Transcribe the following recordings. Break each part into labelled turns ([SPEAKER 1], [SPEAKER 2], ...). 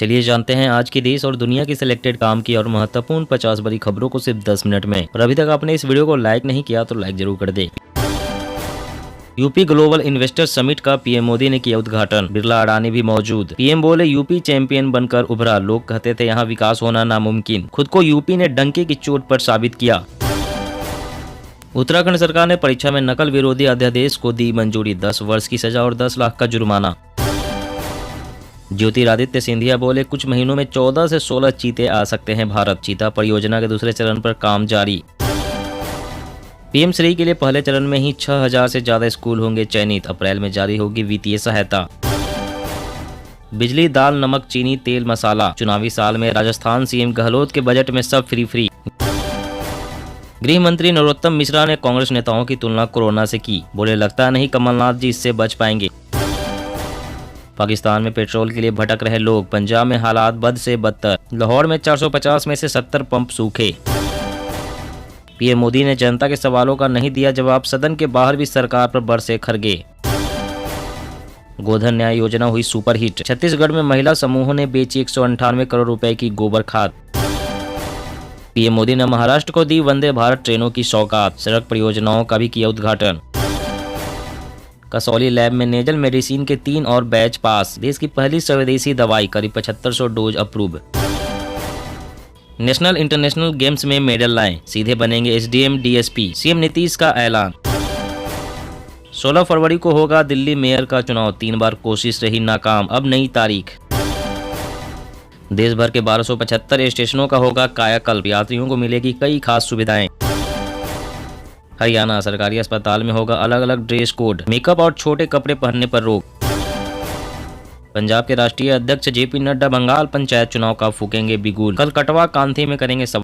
[SPEAKER 1] चलिए जानते हैं आज की देश और दुनिया की सिलेक्टेड काम की और महत्वपूर्ण 50 बड़ी खबरों को सिर्फ 10 मिनट में। और अभी तक आपने इस वीडियो को लाइक नहीं किया तो लाइक जरूर कर दे। यूपी ग्लोबल इन्वेस्टर समिट का पीएम मोदी ने किया उद्घाटन, बिरला अडानी भी मौजूद। पीएम बोले यूपी चैंपियन बनकर उभरा, लोग कहते थे यहाँ विकास होना नामुमकिन, खुद को यूपी ने डंके की चोट पर साबित किया। उत्तराखंड सरकार ने परीक्षा में नकल विरोधी अध्यादेश को दी मंजूरी, 10 वर्ष की सजा और 10 लाख का जुर्माना। ज्योतिरादित्य सिंधिया बोले कुछ महीनों में 14 से 16 चीते आ सकते हैं भारत, चीता परियोजना के दूसरे चरण पर काम जारी। पीएम श्री के लिए पहले चरण में ही 6000 से ज्यादा स्कूल होंगे चयनित, अप्रैल में जारी होगी वित्तीय सहायता। बिजली, दाल, नमक, चीनी, तेल, मसाला, चुनावी साल में राजस्थान सीएम गहलोत के बजट में सब फ्री। गृह मंत्री नरोत्तम मिश्रा ने कांग्रेस नेताओं की तुलना कोरोना से की, बोले लगता नहीं कमलनाथ जी इससे बच पाएंगे। पाकिस्तान में पेट्रोल के लिए भटक रहे लोग, पंजाब में हालात बद से बदतर, लाहौर में 450 में से 70 पंप सूखे। पीएम मोदी ने जनता के सवालों का नहीं दिया जवाब, सदन के बाहर भी सरकार पर बरसे खरगे। गोधन न्याय योजना हुई सुपरहिट, छत्तीसगढ़ में महिला समूहों ने बेची 198 करोड़ रुपए की गोबर खाद। पीएम मोदी ने महाराष्ट्र को दी वंदे भारत ट्रेनों की सौगात, सड़क परियोजनाओं का भी किया उद्घाटन। कसौली लैब में नेजल मेडिसिन के 3 और बैच पास, देश की पहली स्वदेशी दवाई, करीब 7500 dose approve. National international games में मेडल लाएं, सीधे बनेंगे एसडीएम डीएसपी, सीएम नीतीश का ऐलान। 16 फरवरी को होगा दिल्ली मेयर का चुनाव, 3 बार कोशिश रही नाकाम, अब नई तारीख। देश भर के 1275 स्टेशनों का होगा कायाकल्प, यात्रियों को मिलेगी कई खास सुविधाएं। हरियाणा सरकारी अस्पताल में होगा अलग अलग ड्रेस कोड, मेकअप और छोटे कपड़े पहनने पर रोक। पंजाब के राष्ट्रीय अध्यक्ष जेपी नड्डा बंगाल पंचायत चुनाव का फूकेंगे बिगुल, कल कटवा कांथी में करेंगे सब।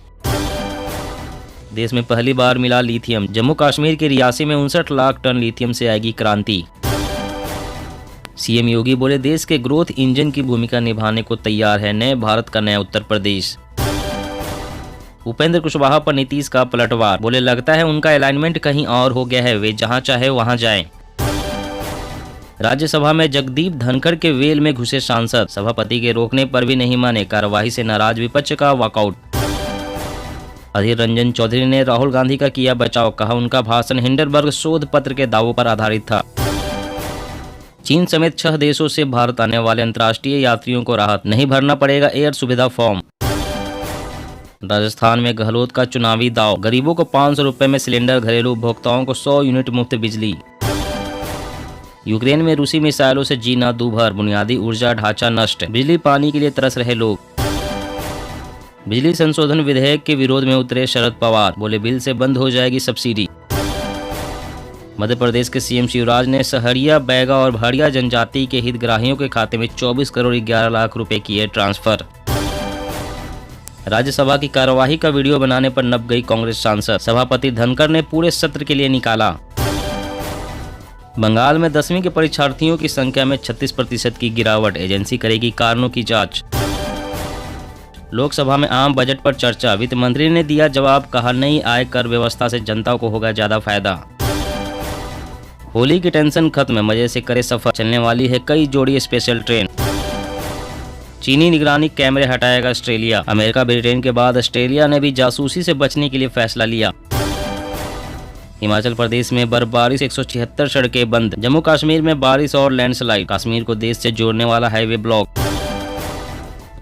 [SPEAKER 1] देश में पहली बार मिला लिथियम, जम्मू कश्मीर के रियासी में 59 लाख टन लिथियम से आएगी क्रांति। सीएम योगी बोले देश के ग्रोथ इंजन की भूमिका निभाने को तैयार है नए भारत का नया उत्तर प्रदेश। उपेंद्र कुशवाहा पर नीतीश का पलटवार, बोले लगता है उनका अलाइनमेंट कहीं और हो गया है, वे जहां चाहे वहां जाएं। राज्यसभा में जगदीप धनखड़ के वेल में घुसे सांसद, सभापति के रोकने पर भी नहीं माने, कार्यवाही से नाराज विपक्ष का वॉकआउट। अधीर रंजन चौधरी ने राहुल गांधी का किया बचाव, कहा उनका भाषण हिंडनबर्ग शोध पत्र के दावों पर आधारित था। चीन समेत 6 देशों से भारत आने वाले अंतर्राष्ट्रीय यात्रियों को राहत, नहीं भरना पड़ेगा एयर सुविधा फॉर्म। राजस्थान में गहलोत का चुनावी दाव, गरीबों को 500 रुपए में सिलेंडर, घरेलू उपभोक्ताओं को 100 यूनिट मुफ्त बिजली। यूक्रेन में रूसी मिसाइलों से जीना दूभर, बुनियादी ऊर्जा ढांचा नष्ट, बिजली पानी के लिए तरस रहे लोग। बिजली संशोधन विधेयक के विरोध में उतरे शरद पवार, बोले बिल से बंद हो जाएगी सब्सिडी। मध्य प्रदेश के सीएम शिवराज ने सहरिया, बैगा और भाड़िया जनजाति के हितग्राहियों के खाते में 24 करोड़ 11 लाख रुपए किए ट्रांसफर। राज्यसभा की कार्यवाही का वीडियो बनाने पर नप गई कांग्रेस सांसद, सभापति धनखड़ ने पूरे सत्र के लिए निकाला। बंगाल में 10वीं के परीक्षार्थियों की संख्या में 36% की गिरावट, एजेंसी करेगी कारणों की जांच। लोकसभा में आम बजट पर चर्चा, वित्त मंत्री ने दिया जवाब, कहा नई आय कर व्यवस्था से जनता को होगा ज्यादा फायदा। होली की टेंशन खत्म, मजे से करे सफर, चलने वाली है कई जोड़ी स्पेशल ट्रेन। चीनी निगरानी कैमरे हटाएगा ऑस्ट्रेलिया, अमेरिका ब्रिटेन के बाद ऑस्ट्रेलिया ने भी जासूसी से बचने के लिए फैसला लिया। हिमाचल प्रदेश में बर्फबारी से 176 सड़कें बंद, जम्मू कश्मीर में बारिश और लैंडस्लाइड, कश्मीर को देश से जोड़ने वाला हाईवे ब्लॉक।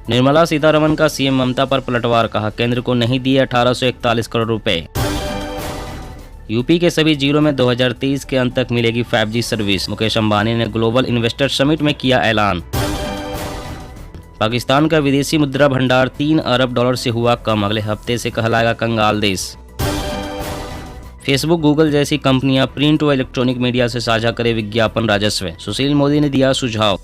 [SPEAKER 1] निर्मला सीतारमण का सीएम ममता पर पलटवार, कहा केंद्र को नहीं दिए 1841 करोड़ रुपए। यूपी के सभी जिलों में 2023 के अंत तक मिलेगी 5G सर्विस, मुकेश अंबानी ने ग्लोबल इन्वेस्टर समिट में किया ऐलान। पाकिस्तान का विदेशी मुद्रा भंडार 3 अरब डॉलर से हुआ कम, अगले हफ्ते से कहलाएगा कंगाल देश। फेसबुक, गूगल जैसी कंपनियां प्रिंट व इलेक्ट्रॉनिक मीडिया से साझा करे विज्ञापन राजस्व, सुशील मोदी ने दिया सुझाव।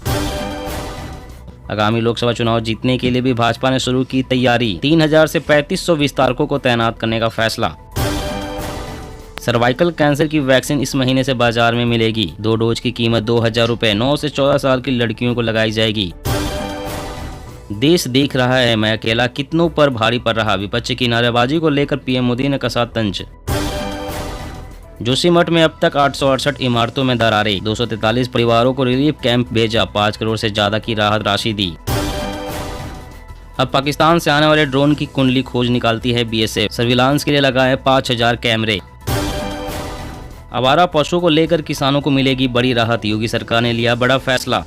[SPEAKER 1] आगामी लोकसभा चुनाव जीतने के लिए भी भाजपा ने शुरू की तैयारी, 3000 से 3500 विस्तारकों को तैनात करने का फैसला। सर्वाइकल कैंसर की वैक्सीन इस महीने से बाजार में मिलेगी, 2 डोज की कीमत 2000 रुपए, 9 से 14 साल की लड़कियों को लगाई जाएगी। देश देख रहा है मैं अकेला कितनों पर भारी पड़ रहा, विपक्ष की नारेबाजी को लेकर पीएम मोदी ने कसा तंज। जोशीमठ में अब तक 868 इमारतों में दरारें, 243 परिवारों को रिलीफ कैंप भेजा, 5 करोड़ से ज्यादा की राहत राशि दी। अब पाकिस्तान से आने वाले ड्रोन की कुंडली खोज निकालती है बीएसएफ। सर्विलांस के लिए लगाए 5000 कैमरे। आवारा पशुओं को लेकर किसानों को मिलेगी बड़ी राहत, योगी सरकार ने लिया बड़ा फैसला।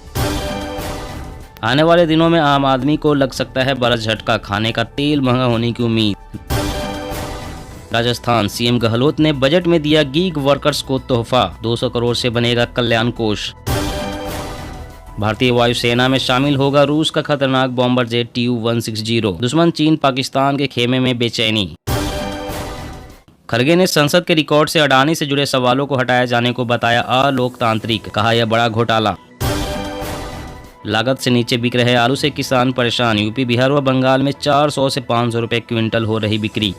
[SPEAKER 1] आने वाले दिनों में आम आदमी को लग सकता है बड़ा झटका, खाने का तेल महंगा होने की उम्मीद। राजस्थान सीएम गहलोत ने बजट में दिया गीग वर्कर्स को तोहफा, 200 करोड़ से बनेगा कल्याण कोष। भारतीय वायुसेना में शामिल होगा रूस का खतरनाक बॉम्बर जेट TU-160। दुश्मन चीन पाकिस्तान के खेमे में बेचैनी। खरगे ने संसद के रिकॉर्ड से अडानी से जुड़े सवालों को हटाए जाने को बताया अलोकतांत्रिक, कहा यह बड़ा घोटाला। लागत से नीचे बिक रहे आलू से किसान परेशान, यूपी बिहार व बंगाल में 400 से 500 रुपए क्विंटल हो रही बिक्री।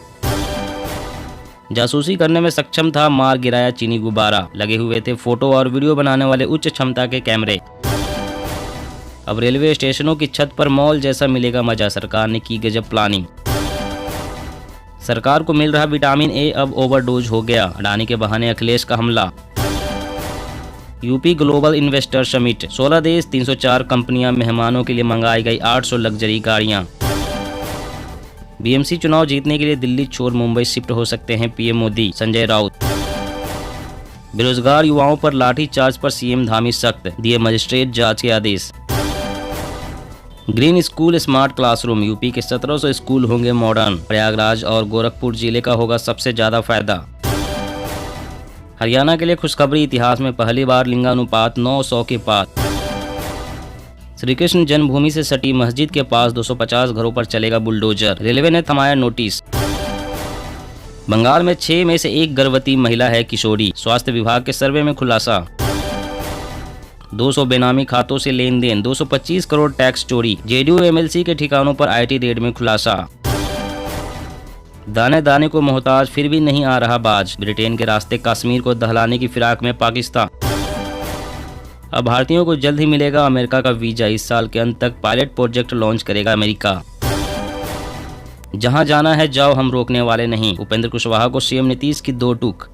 [SPEAKER 1] जासूसी करने में सक्षम था, मार गिराया चीनी गुब्बारा, लगे हुए थे फोटो और वीडियो बनाने वाले उच्च क्षमता के कैमरे। अब रेलवे स्टेशनों की छत पर मॉल जैसा मिलेगा मजा, सरकार ने की गजब प्लानिंग। सरकार को मिल रहा विटामिन ए अब ओवरडोज हो गया, अडानी के बहाने अखिलेश का हमला। यूपी ग्लोबल इन्वेस्टर समिट, 16 देश 304 कंपनियां, मेहमानों के लिए मंगाई गई 800 लग्जरी गाड़ियां। बीएमसी चुनाव जीतने के लिए दिल्ली छोड़ मुंबई शिफ्ट हो सकते हैं पीएम मोदी, संजय राउत। बेरोजगार युवाओं पर लाठीचार्ज पर सीएम धामी सख्त, दिए मजिस्ट्रेट जांच के आदेश। Green school smart classroom, UP के 1700 स्कूल होंगे मॉडर्न, प्रयागराज और गोरखपुर जिले का होगा सबसे ज्यादा फायदा। हरियाणा के लिए खुशखबरी, इतिहास में पहली बार लिंगानुपात 900 के पार। श्री कृष्ण जन्मभूमि से सटी मस्जिद के पास 250 घरों पर चलेगा बुलडोजर, रेलवे ने थमाया नोटिस। बंगाल में 6 में से 1 गर्भवती महिला है किशोरी, स्वास्थ्य विभाग के सर्वे में खुलासा। 200 बेनामी खातों से लेन देन, 225 करोड़ टैक्स चोरी, जेडीयू एमएलसी के ठिकानों पर आईटी रेड में खुलासा। दाने दाने को मोहताज फिर भी नहीं आ रहा बाज, ब्रिटेन के रास्ते कश्मीर को दहलाने की फिराक में पाकिस्तान। अब भारतीयों को जल्द ही मिलेगा अमेरिका का वीजा, इस साल के अंत तक पायलट प्रोजेक्ट लॉन्च करेगा अमेरिका। जहां जाना है जाओ, हम रोकने वाले नहीं, उपेंद्र कुशवाहा को सीएम नीतीश की 2 टूक।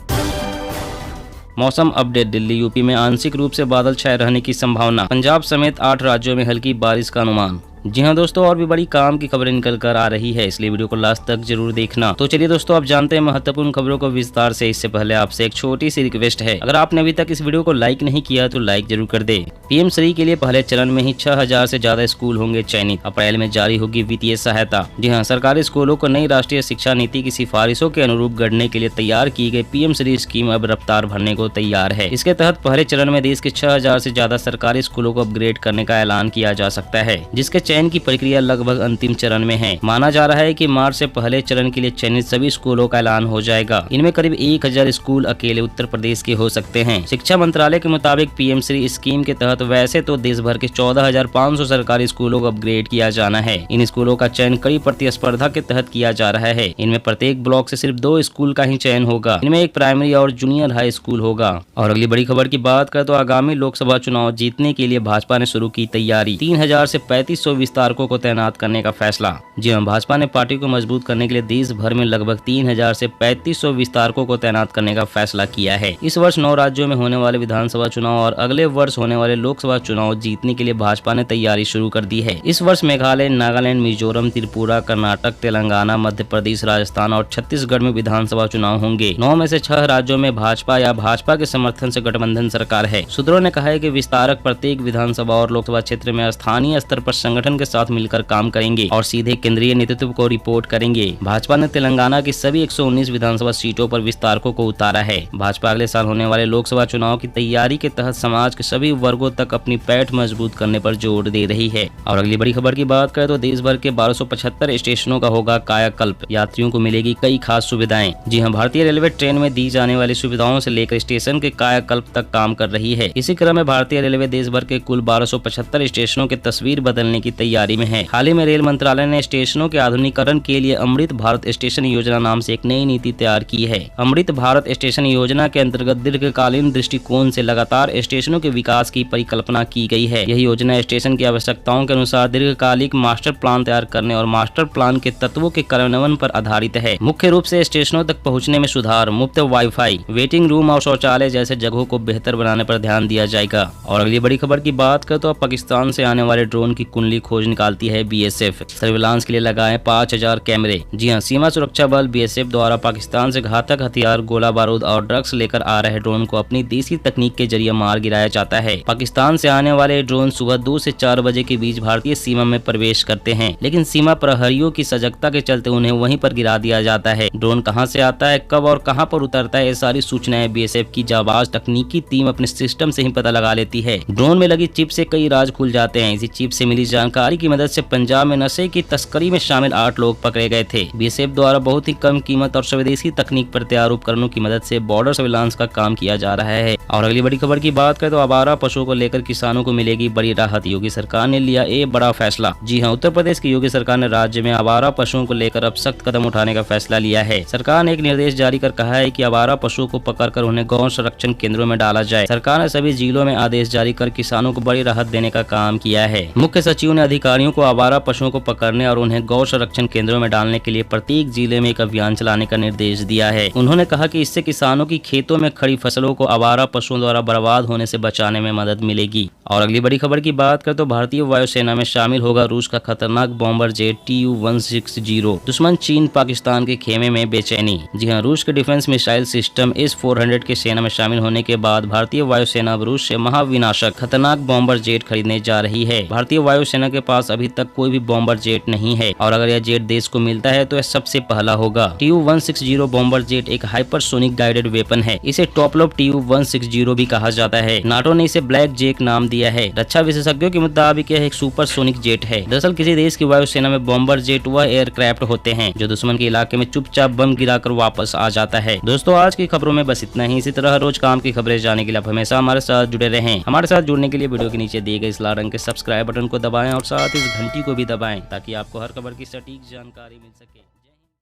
[SPEAKER 1] मौसम अपडेट, दिल्ली यूपी में आंशिक रूप से बादल छाए रहने की संभावना, पंजाब समेत 8 राज्यों में हल्की बारिश का अनुमान। जी हाँ दोस्तों, और भी बड़ी काम की खबरें निकल कर आ रही है, इसलिए वीडियो को लास्ट तक जरूर देखना। तो चलिए दोस्तों, आप जानते हैं महत्वपूर्ण खबरों को विस्तार से। इससे पहले आपसे एक छोटी सी रिक्वेस्ट है, अगर आपने अभी तक इस वीडियो को लाइक नहीं किया तो लाइक जरूर कर दे। पीएम श्री के लिए पहले चरण में ही 6000 से ज्यादा स्कूल होंगे चयनित, अप्रैल में जारी होगी वित्तीय सहायता। जी हाँ, सरकारी स्कूलों को नई राष्ट्रीय शिक्षा नीति की सिफारिशों के अनुरूप गढ़ने के लिए तैयार की गई पीएम श्री स्कीम अब रफ्तार भरने को तैयार है। इसके तहत पहले चरण में देश के 6000 से ज्यादा सरकारी स्कूलों को अपग्रेड करने का ऐलान किया जा सकता है, जिसके चयन की प्रक्रिया लगभग अंतिम चरण में है। माना जा रहा है कि मार्च से पहले चरण के लिए चयनित सभी स्कूलों का ऐलान हो जाएगा। इनमें करीब 1000 स्कूल अकेले उत्तर प्रदेश के हो सकते हैं। शिक्षा मंत्रालय के मुताबिक पीएम श्री स्कीम के तहत वैसे तो देश भर के 14500 सरकारी स्कूलों को अपग्रेड किया जाना है। इन स्कूलों का चयन कड़ी प्रतिस्पर्धा के तहत किया जा रहा है। इनमें प्रत्येक ब्लॉक से सिर्फ 2 स्कूल का ही चयन होगा। इनमें एक प्राइमरी और जूनियर हाई स्कूल होगा। और अगली बड़ी खबर की बात करें तो आगामी लोकसभा चुनाव जीतने के लिए भाजपा ने शुरू की तैयारी, 3000 से 3500 विस्तारकों को तैनात करने का फैसला। जी हां, भाजपा ने पार्टी को मजबूत करने के लिए देश भर में लगभग 3000 से 3500 विस्तारकों को तैनात करने का फैसला किया है। इस वर्ष 9 राज्यों में होने वाले विधानसभा चुनाव और अगले वर्ष होने वाले लोकसभा चुनाव जीतने के लिए भाजपा ने तैयारी शुरू कर दी है। इस वर्ष मेघालय, नागालैंड, मिजोरम, त्रिपुरा, कर्नाटक, तेलंगाना, मध्य प्रदेश, राजस्थान और छत्तीसगढ़ में विधानसभा चुनाव होंगे। 9 में से 6 राज्यों में भाजपा या भाजपा के समर्थन से गठबंधन सरकार है। सूत्रों ने कहा है कि विस्तारक प्रत्येक विधानसभा और लोकसभा क्षेत्र में स्थानीय स्तर पर संगठन के साथ मिलकर काम करेंगे और सीधे केंद्रीय नेतृत्व को रिपोर्ट करेंगे। भाजपा ने तेलंगाना की सभी 119 विधानसभा सीटों पर विस्तारकों को उतारा है। भाजपा अगले साल होने वाले लोकसभा चुनाव की तैयारी के तहत समाज के सभी वर्गों तक अपनी पैठ मजबूत करने पर जोर दे रही है। और अगली बड़ी खबर की बात करें तो देश भर के 1275 स्टेशनों का होगा कायाकल्प, यात्रियों को मिलेगी कई खास सुविधाएं। जी हां, भारतीय रेलवे ट्रेन में दी जाने वाली सुविधाओं से लेकर स्टेशन के कायाकल्प तक काम कर रही है। इसी क्रम में भारतीय रेलवे देश भर के कुल 1275 स्टेशनों की तस्वीर बदलने की तैयारी में है। हाल ही में रेल मंत्रालय ने स्टेशनों के आधुनिकीकरण के लिए अमृत भारत स्टेशन योजना नाम से एक नई नीति तैयार की है। अमृत भारत स्टेशन योजना के अंतर्गत दीर्घकालीन दृष्टिकोण से लगातार स्टेशनों के विकास की परिकल्पना की गई है। यह योजना स्टेशन की आवश्यकताओं के अनुसार दीर्घकालिक मास्टर प्लान तैयार करने और मास्टर प्लान के तत्वों के कार्यान्वयन पर आधारित है। मुख्य रूप से स्टेशनों तक पहुँचने में सुधार, मुफ्त वाईफाई, वेटिंग रूम और शौचालय जैसे जगहों को बेहतर बनाने पर ध्यान दिया जाएगा। और अगली बड़ी खबर की बात करें तो पाकिस्तान से आने वाले ड्रोन की कुंडली खोज निकालती है बीएसएफ। सर्विलांस के लिए लगाए 5000 कैमरे। जी हां, सीमा सुरक्षा बल बीएसएफ द्वारा पाकिस्तान से घातक हथियार, गोला बारूद और ड्रग्स लेकर आ रहे ड्रोन को अपनी देसी तकनीक के जरिए मार गिराया जाता है। पाकिस्तान से आने वाले ड्रोन सुबह 2 से 4 बजे के बीच भारतीय सीमा में प्रवेश करते हैं, लेकिन सीमा प्रहरियों की सजगता के चलते उन्हें वहीं पर गिरा दिया जाता है। ड्रोन कहां से आता है, कब और कहां पर उतरता है, ये सारी सूचनाएं बीएसएफ की जाबाज तकनीकी टीम अपने सिस्टम से ही पता लगा लेती है। ड्रोन में लगी चिप से कई राज खुल जाते हैं। इसी चिप से मिली जानकारी की मदद से पंजाब में नशे की तस्करी में शामिल 8 लोग पकड़े गए थे। बीएसएफ द्वारा बहुत ही कम कीमत और स्वदेशी तकनीक पर तैयार उपकरणों की मदद से बॉर्डर सर्विलांस का काम किया जा रहा है। और अगली बड़ी खबर की बात करें तो आवारा पशुओं को लेकर किसानों को मिलेगी बड़ी राहत। योगी सरकार ने लिया एक बड़ा फैसला। जी हां, उत्तर प्रदेश की योगी सरकार ने राज्य में आवारा पशुओं को लेकर अब सख्त कदम उठाने का फैसला लिया है। सरकार ने एक निर्देश जारी कर कहा है कि आवारा पशुओं को पकड़कर उन्हें गौ संरक्षण केंद्रों में डाला जाए। सरकार ने सभी जिलों में आदेश जारी कर किसानों को बड़ी राहत देने का काम किया है। मुख्य सचिव ने अधिकारियों को आवारा पशुओं को पकड़ने और उन्हें गौ संरक्षण केंद्रों में डालने के लिए प्रत्येक जिले में एक अभियान चलाने का निर्देश दिया है। उन्होंने कहा कि इससे किसानों की खेतों में खड़ी फसलों को आवारा पशुओं द्वारा बर्बाद होने से बचाने में मदद मिलेगी। और अगली बड़ी खबर की बात करें तो भारतीय वायुसेना में शामिल होगा रूस का खतरनाक बॉम्बर जेट Tu-160। दुश्मन चीन पाकिस्तान के खेमे में बेचैनी। जी हां, रूस के डिफेंस मिसाइल सिस्टम S-400 के सेना में शामिल होने के बाद भारतीय वायुसेना अब रूस से महाविनाशक खतरनाक बॉम्बर जेट खरीदने जा रही है। भारतीय वायुसेना के पास अभी तक कोई भी बॉम्बर जेट नहीं है और अगर यह जेट देश को मिलता है तो यह सबसे पहला होगा। Tu-160 बॉम्बर जेट एक हाइपरसोनिक गाइडेड वेपन है। इसे टॉपलोप Tu-160 भी कहा जाता है। नाटो ने इसे ब्लैक जैक नाम दिया है। रक्षा विशेषज्ञों के मुताबिक यह एक सुपरसोनिक जेट है। दरअसल किसी देश की वायुसेना में बॉम्बर जेट वह एयरक्राफ्ट होते हैं जो दुश्मन के इलाके में चुपचाप बम गिराकर वापस आ जाता है। दोस्तों, आज की खबरों में बस इतना ही। इसी तरह रोज काम की खबरें जानने के लिए आप हमेशा हमारे साथ जुड़े रहें। हमारे साथ जुड़ने के लिए वीडियो के नीचे दिए गए इस लाल रंग के सब्सक्राइब बटन को दबाएं और साथ इस घंटी को भी दबाएं ताकि आपको हर खबर की सटीक जानकारी मिल सके।